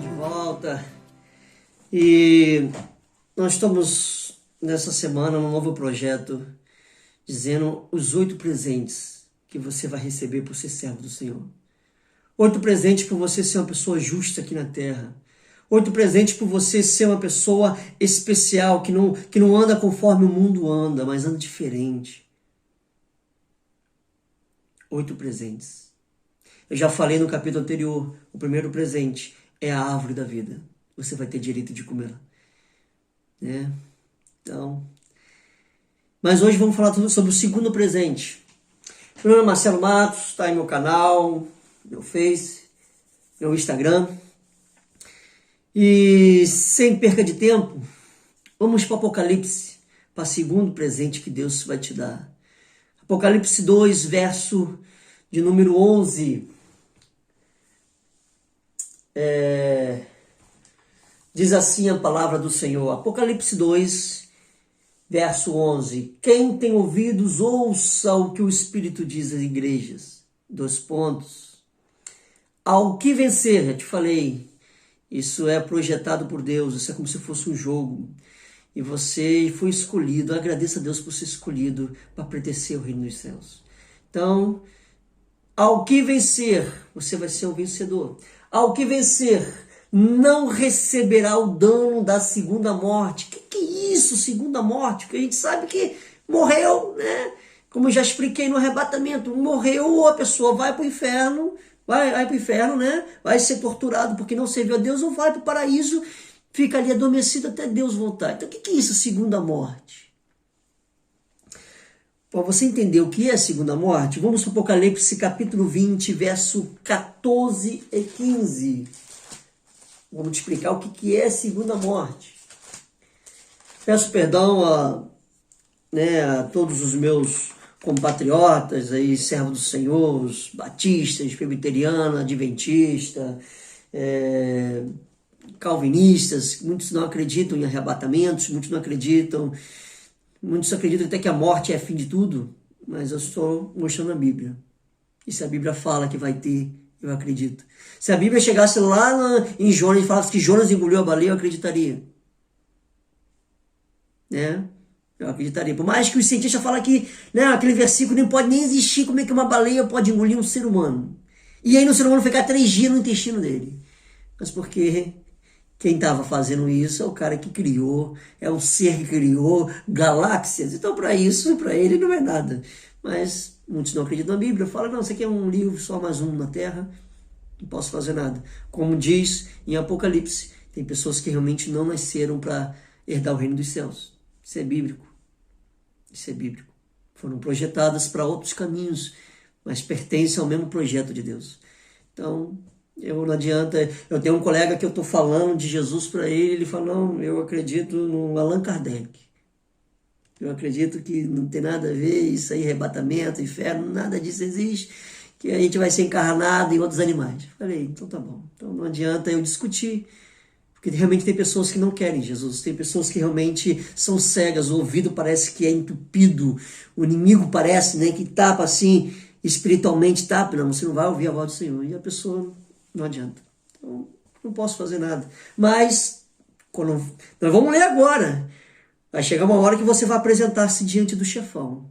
De volta. E nós estamos nessa semana num novo projeto dizendo os 8 presentes que você vai receber por ser servo do Senhor. 8 presentes por você ser uma pessoa justa aqui na terra. 8 presentes por você ser uma pessoa especial, que não anda conforme o mundo anda, mas anda diferente. 8 presentes. Eu já falei no capítulo anterior, o primeiro presente é a árvore da vida. Você vai ter direito de comê-la. Né? Então, mas hoje vamos falar sobre o segundo presente. Meu nome é Marcelo Matos, está aí meu canal, meu Face, meu Instagram. E sem perca de tempo, vamos para o Apocalipse, para o segundo presente que Deus vai te dar. Apocalipse 2, verso de número 11. Diz assim a palavra do Senhor. Apocalipse 2, verso 11. Quem tem ouvidos, ouça o que o Espírito diz às igrejas. 2 pontos. Ao que vencer, já te falei, isso é projetado por Deus, isso é como se fosse um jogo. E você foi escolhido, agradeça a Deus por ser escolhido para pertencer ao reino dos céus. Então, ao que vencer, você vai ser um vencedor. Ao que vencer, não receberá o dano da segunda morte. Que é isso, segunda morte? Porque a gente sabe que morreu, né? Como eu já expliquei no arrebatamento, morreu, a pessoa vai para o inferno, vai para o inferno, né? Vai ser torturado porque não serviu a Deus, ou vai para o paraíso, fica ali adormecido até Deus voltar. Então, o que é isso, segunda morte? Para você entender o que é a segunda morte, vamos para o Apocalipse capítulo 20, verso 14 e 15. Vamos te explicar o que é a segunda morte. Peço perdão a todos os meus compatriotas, aí, servos do Senhor, os batistas, presbiterianos, adventistas, calvinistas. Muitos não acreditam em arrebatamentos, muitos acreditam até que a morte é fim de tudo, mas eu estou mostrando a Bíblia. E se a Bíblia fala que vai ter, eu acredito. Se a Bíblia chegasse lá em Jonas e falasse que Jonas engoliu a baleia, eu acreditaria. Né? Eu acreditaria. Por mais que os cientistas falem que, né, aquele versículo nem pode nem existir, como é que uma baleia pode engolir um ser humano? E aí no ser humano ficar 3 dias no intestino dele. Mas porque quem estava fazendo isso é o cara que criou, é o ser que criou galáxias. Então, para isso, para ele não é nada. Mas muitos não acreditam na Bíblia. Falam, não, isso aqui é um livro, só mais um na Terra. Não posso fazer nada. Como diz em Apocalipse, tem pessoas que realmente não nasceram para herdar o reino dos céus. Isso é bíblico. Isso é bíblico. Foram projetadas para outros caminhos, mas pertencem ao mesmo projeto de Deus. Então, não adianta. Eu tenho um colega que eu estou falando de Jesus para ele fala, não, eu acredito no Allan Kardec. Eu acredito que não tem nada a ver, isso aí, arrebatamento, inferno, nada disso existe, que a gente vai ser encarnado em outros animais. Falei, então tá bom. Então não adianta eu discutir, porque realmente tem pessoas que não querem Jesus, tem pessoas que realmente são cegas, o ouvido parece que é entupido, o inimigo parece, né, que tapa assim, espiritualmente tapa, não, você não vai ouvir a voz do Senhor, e a pessoa não adianta. Então, não posso fazer nada. Mas, nós vamos ler agora. Vai chegar uma hora que você vai apresentar-se diante do chefão.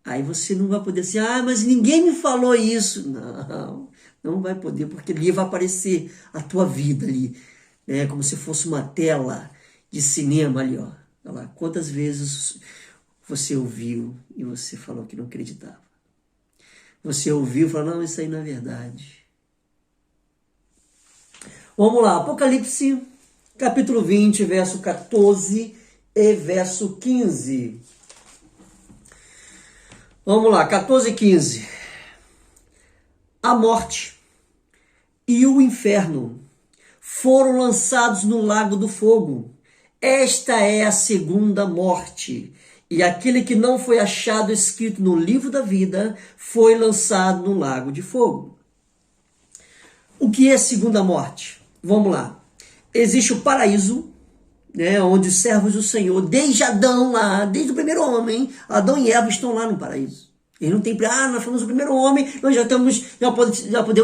Aí você não vai poder dizer, mas ninguém me falou isso. Não vai poder, porque ali vai aparecer a tua vida ali. Né? Como se fosse uma tela de cinema ali, ó. Olha lá, quantas vezes você ouviu e você falou que não acreditava. Você ouviu e falou, não, isso aí não é verdade. Vamos lá, Apocalipse, capítulo 20, verso 14 e verso 15. Vamos lá, 14 e 15. A morte e o inferno foram lançados no lago do fogo. Esta é a segunda morte. E aquele que não foi achado escrito no livro da vida foi lançado no lago de fogo. O que é a segunda morte? Vamos lá. Existe o paraíso, né, onde os servos do Senhor, desde Adão lá, desde o primeiro homem, Adão e Eva estão lá no paraíso. Eles não tem, nós fomos o primeiro homem, nós já podemos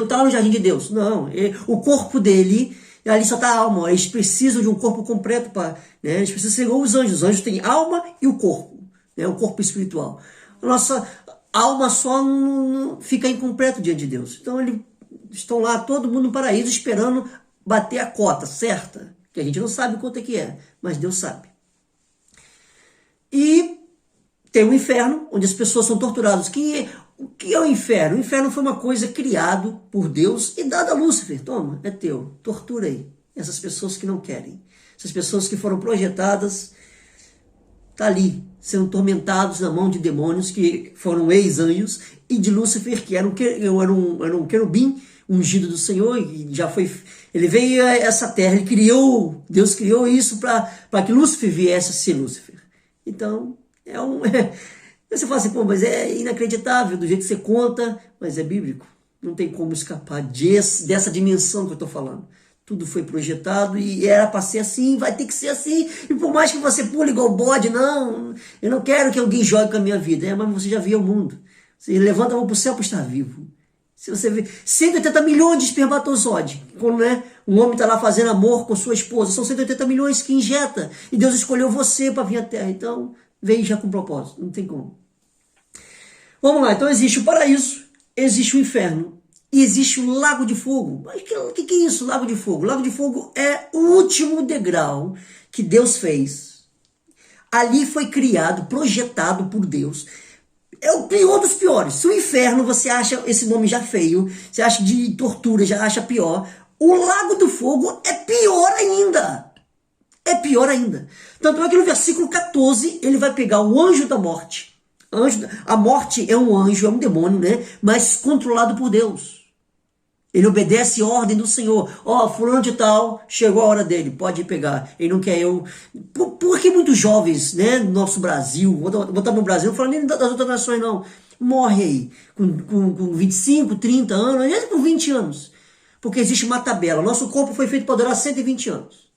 estar lá no jardim de Deus. Não, o corpo dele E ali só está a alma. Eles precisam de um corpo completo para, né? Eles precisam ser igual os anjos. Os anjos têm alma e o corpo, né? O corpo espiritual. A nossa alma só não fica incompleto diante de Deus. Então eles estão lá, todo mundo no paraíso, esperando bater a cota certa, que a gente não sabe quanto é que é, mas Deus sabe. E tem o inferno, onde as pessoas são torturadas. O que é o inferno? O inferno foi uma coisa criada por Deus e dada a Lúcifer. Toma, é teu, tortura aí. Essas pessoas que não querem. Essas pessoas que foram projetadas, tá ali, sendo tormentados na mão de demônios que foram ex-anjos e de Lúcifer, que era um querubim ungido do Senhor, e já foi, ele veio a essa terra, Deus criou isso para que Lúcifer viesse a ser Lúcifer. Então, você fala assim, pô, mas é inacreditável do jeito que você conta, mas é bíblico. Não tem como escapar dessa dimensão que eu estou falando. Tudo foi projetado e era para ser assim, vai ter que ser assim. E por mais que você pule igual bode, não, eu não quero que alguém jogue com a minha vida. Mas você já viu o mundo. Você levanta a mão para o céu para estar vivo. Se você vê 180 milhões de espermatozoides, quando, né, um homem está lá fazendo amor com sua esposa, são 180 milhões que injeta. E Deus escolheu você para vir à Terra. Então, veio já com propósito. Não tem como. Vamos lá. Então, existe o paraíso, existe o inferno. E existe o lago de fogo. Mas o que é isso, lago de fogo? O lago de fogo é o último degrau que Deus fez. Ali foi criado, projetado por Deus. É o pior dos piores. Se o inferno você acha esse nome já feio, você acha de tortura, já acha pior, o lago do fogo é pior ainda. É pior ainda. Tanto é que no versículo 14, ele vai pegar o anjo da morte. A morte é um anjo, é um demônio, né? Mas controlado por Deus. Ele obedece a ordem do Senhor. Fulano de tal, chegou a hora dele, pode ir pegar. Ele não quer eu. Por que muitos jovens, né, no nosso Brasil, vou botar no Brasil, não falo nem das outras nações, não, morre aí com 25, 30 anos, às vezes com 20 anos. Porque existe uma tabela. Nosso corpo foi feito para durar 120 anos.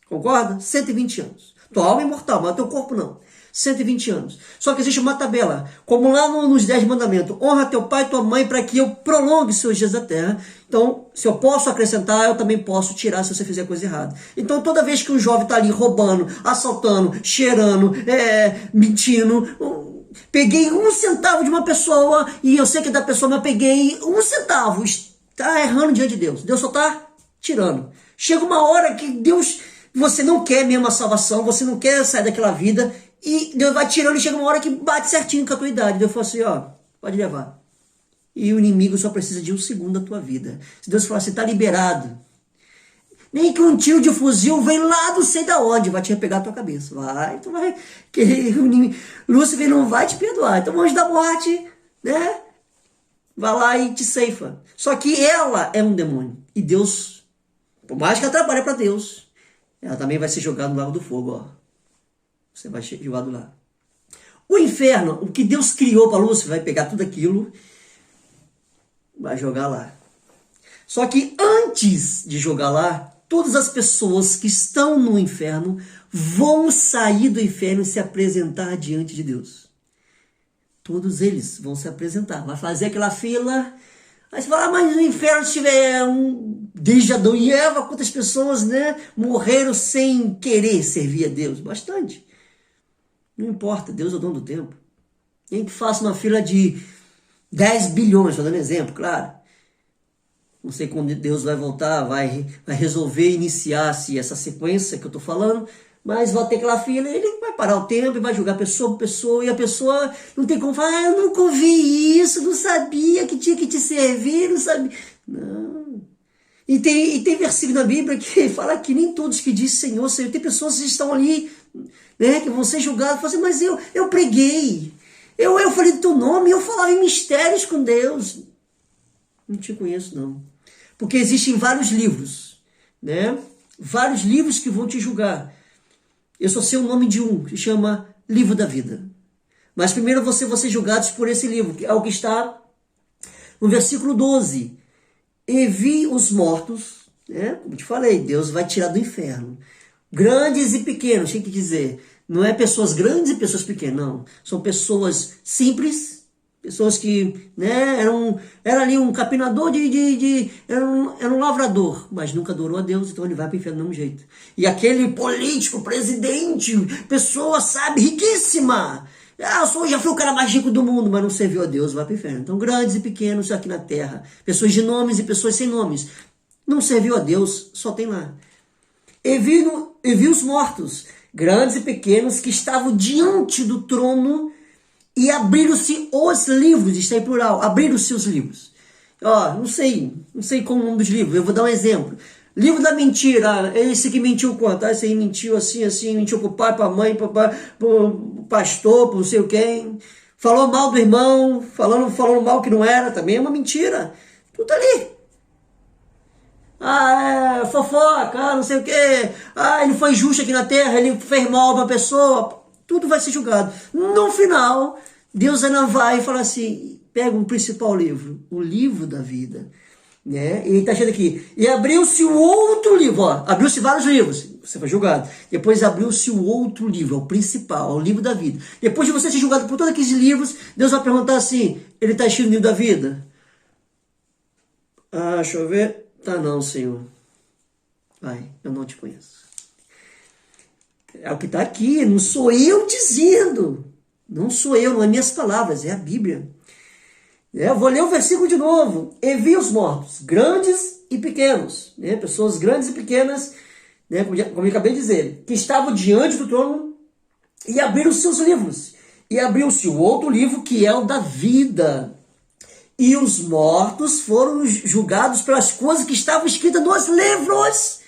Concorda? 120 anos. Tua alma é imortal, mas teu corpo não. 120 anos. Só que existe uma tabela, como lá nos 10 mandamentos, honra teu pai e tua mãe para que eu prolongue seus dias da terra. Então, se eu posso acrescentar, eu também posso tirar se você fizer coisa errada. Então, toda vez que um jovem está ali roubando, assaltando, cheirando, mentindo, peguei 1 centavo de uma pessoa, e eu sei que é da pessoa, mas peguei 1 centavo, está errando diante de Deus. Deus só está tirando. Chega uma hora que Deus, você não quer mesmo a salvação, você não quer sair daquela vida, e Deus vai tirando e chega uma hora que bate certinho com a tua idade. Deus fala assim, pode levar. E o inimigo só precisa de 1 segundo da tua vida. Se Deus falar assim, está liberado. Nem que um tiro de fuzil vem lá do sei da onde, vai te pegar a tua cabeça. Vai, tu vai. Lúcifer não vai te perdoar. Então o anjo da morte, né? Vai lá e te ceifa. Só que ela é um demônio. E Deus, por mais que ela trabalhe para Deus, ela também vai ser jogada no lago do fogo, Você vai ser jogado lá. O inferno, o que Deus criou para Lúcifer, vai pegar tudo aquilo, vai jogar lá. Só que antes de jogar lá, todas as pessoas que estão no inferno vão sair do inferno e se apresentar diante de Deus. Todos eles vão se apresentar. Vai fazer aquela fila. Aí você fala, mas no inferno se tiver desde Adão e Eva, quantas pessoas, né, morreram sem querer servir a Deus? Bastante. Não importa, Deus é o dono do tempo. Nem que faça uma fila de 10 bilhões, estou dando exemplo, claro. Não sei quando Deus vai voltar, vai resolver iniciar-se essa sequência que eu estou falando, mas vai ter aquela fila, ele vai parar o tempo e vai julgar pessoa por pessoa, e a pessoa não tem como falar, eu nunca ouvi isso, não sabia que tinha que te servir, não sabia. Não. E tem versículo na Bíblia que fala que nem todos que dizem Senhor, Senhor, tem pessoas que estão ali, né, que vão ser julgadas, falam assim, mas eu preguei, eu falei do teu nome, eu falava em mistérios com Deus. Não te conheço, não. Porque existem vários livros, né? Vários livros que vão te julgar. Eu só sei o nome de um, que chama Livro da Vida. Mas primeiro você vai ser julgados por esse livro, que é o que está no versículo 12. E vi os mortos, né? Como te falei, Deus vai tirar do inferno. Grandes e pequenos, tem que dizer. Não é pessoas grandes e pessoas pequenas, não. São pessoas simples, Pessoas que, né, era ali um capinador era um lavrador, mas nunca adorou a Deus, então ele vai para o inferno do mesmo jeito. E aquele político, presidente, pessoa, sabe, riquíssima. Já fui o cara mais rico do mundo, mas não serviu a Deus, vai para o inferno. Então, grandes e pequenos aqui na terra, pessoas de nomes e pessoas sem nomes, não serviu a Deus, só tem lá. E vi os mortos, grandes e pequenos, que estavam diante do trono, e abriram-se os livros, está em plural, abriram-se os livros. Não sei qual é o nome dos livros, eu vou dar um exemplo. Livro da mentira, esse que mentiu quanto? Esse aí mentiu assim, mentiu pro pai, pra mãe, pro pastor, pro não sei quem. Falou mal do irmão, falando mal que não era, também é uma mentira. Tudo tá ali. Fofoca, não sei o quê. Ele foi injusto aqui na terra, ele fez mal pra pessoa. Tudo vai ser julgado. No final, Deus ainda vai falar assim, pega um principal livro, o livro da vida. Né? E está achando aqui, e abriu-se o outro livro, abriu-se vários livros, você foi julgado, depois abriu-se o outro livro, o principal, o livro da vida. Depois de você ser julgado por todos aqueles livros, Deus vai perguntar assim, ele está escrito no livro da vida? Deixa eu ver, tá não, Senhor. Eu não te conheço. É o que está aqui, não sou eu dizendo, não sou eu, não é minhas palavras, é a Bíblia. Eu vou ler o versículo de novo. E vi os mortos, grandes e pequenos, né? Pessoas grandes e pequenas, né? Como eu acabei de dizer, que estavam diante do trono e abriram seus livros. E abriu-se o outro livro, que é o da vida. E os mortos foram julgados pelas coisas que estavam escritas nos livros,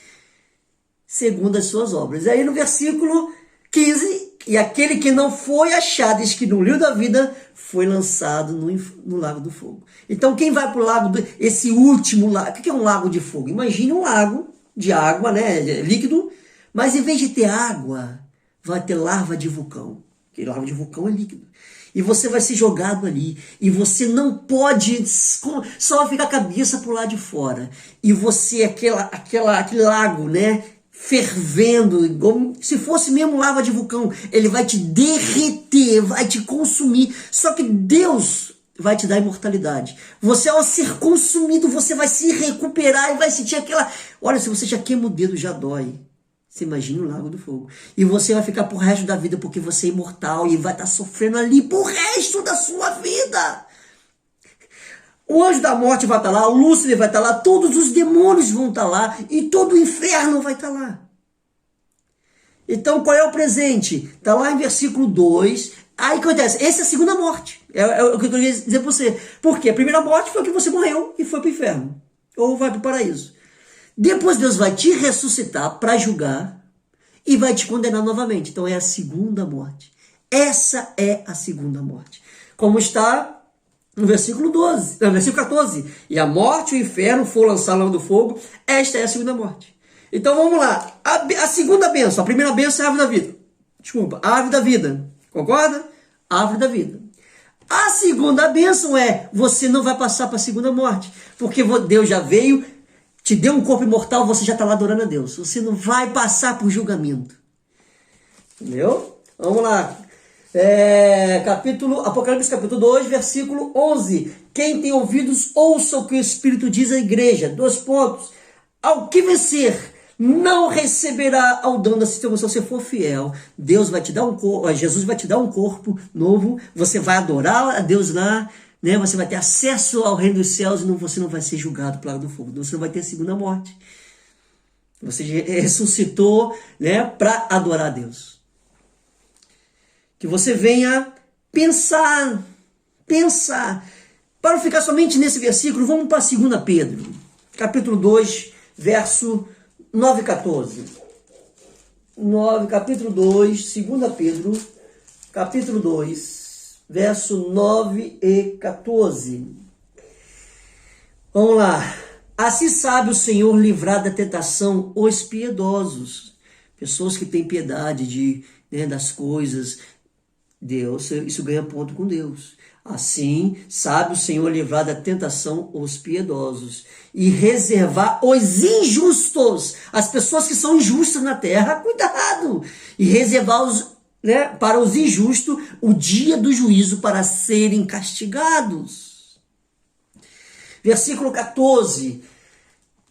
segundo as suas obras. E aí no versículo 15... E aquele que não foi achado escrito no livro da vida foi lançado no lago do fogo. Então quem vai para o lago, esse último lago, o que é um lago de fogo? Imagine um lago de água, né, líquido, mas em vez de ter água, vai ter lava de vulcão. Porque lava de vulcão é líquido. E você vai ser jogado ali. E você não pode só ficar a cabeça para o lado de fora. E você, aquele lago, né, fervendo, como se fosse mesmo lava de vulcão, ele vai te derreter, vai te consumir, só que Deus vai te dar imortalidade. Você, ao ser consumido, você vai se recuperar e vai sentir olha, se você já queima o dedo, já dói. Você imagina o lago do fogo. E você vai ficar pro resto da vida, porque você é imortal e vai estar sofrendo ali pro resto da sua vida. O anjo da morte vai estar lá, o Lúcifer vai estar lá, todos os demônios vão estar lá e todo o inferno vai estar lá. Então, qual é o presente? Está lá em versículo 2. Aí o que acontece? Essa é a segunda morte. É o que eu queria dizer para você. Porque a primeira morte foi que você morreu e foi para o inferno. Ou vai para o paraíso. Depois Deus vai te ressuscitar para julgar e vai te condenar novamente. Então é a segunda morte. Essa é a segunda morte. Como está no versículo 14. E a morte e o inferno foram lançados no lago do fogo. Esta é a segunda morte. Então vamos lá. A segunda bênção. A primeira bênção é a árvore da vida. Desculpa, a árvore da vida. Concorda? A árvore da vida. A segunda bênção é, você não vai passar para a segunda morte. Porque Deus já veio, te deu um corpo imortal, você já está lá adorando a Deus. Você não vai passar por julgamento. Entendeu? Vamos lá. Apocalipse capítulo 2, versículo 11. Quem tem ouvidos, ouça o que o Espírito diz à igreja. 2 pontos. Ao que vencer, não receberá ao dano da cisterna se você for fiel. Deus vai te dar Jesus vai te dar um corpo novo. Você vai adorar a Deus lá, né? Você vai ter acesso ao reino dos céus e você não vai ser julgado pelo lago do fogo. Você não vai ter a segunda morte. Você ressuscitou, né, para adorar a Deus. Que você venha pensar. Para não ficar somente nesse versículo, vamos para 2 Pedro, capítulo 2, verso 9 e 14. Capítulo 2, 2 Pedro, capítulo 2, verso 9 e 14. Vamos lá. Assim sabe o Senhor livrar da tentação os piedosos. Pessoas que têm piedade das coisas. Deus, isso ganha ponto com Deus. Assim, sabe o Senhor livrar da tentação os piedosos e reservar os injustos, as pessoas que são injustas na terra, cuidado, e reservar né, para os injustos o dia do juízo para serem castigados. Versículo 14.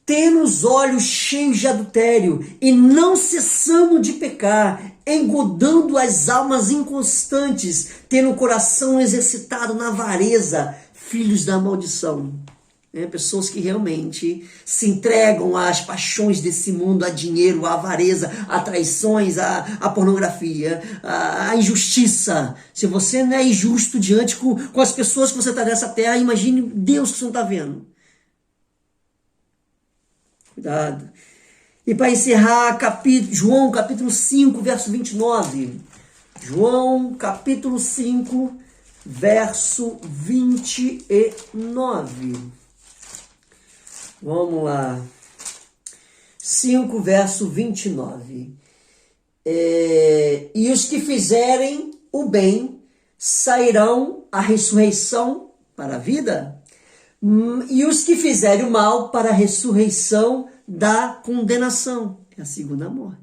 Tendo os olhos cheios de adultério e não cessando de pecar, engodando as almas inconstantes, tendo o coração exercitado na avareza, filhos da maldição. Pessoas que realmente se entregam às paixões desse mundo, a dinheiro, a avareza, a traições, a pornografia, a injustiça. Se você não é injusto diante com as pessoas que você está nessa terra, imagine Deus que você não está vendo. Cuidado. E para encerrar, João capítulo 5, verso 29. João capítulo 5, verso 29. Vamos lá. 5, verso 29. E os que fizerem o bem sairão à ressurreição para a vida, e os que fizerem o mal para a ressurreição da condenação, é a segunda morte.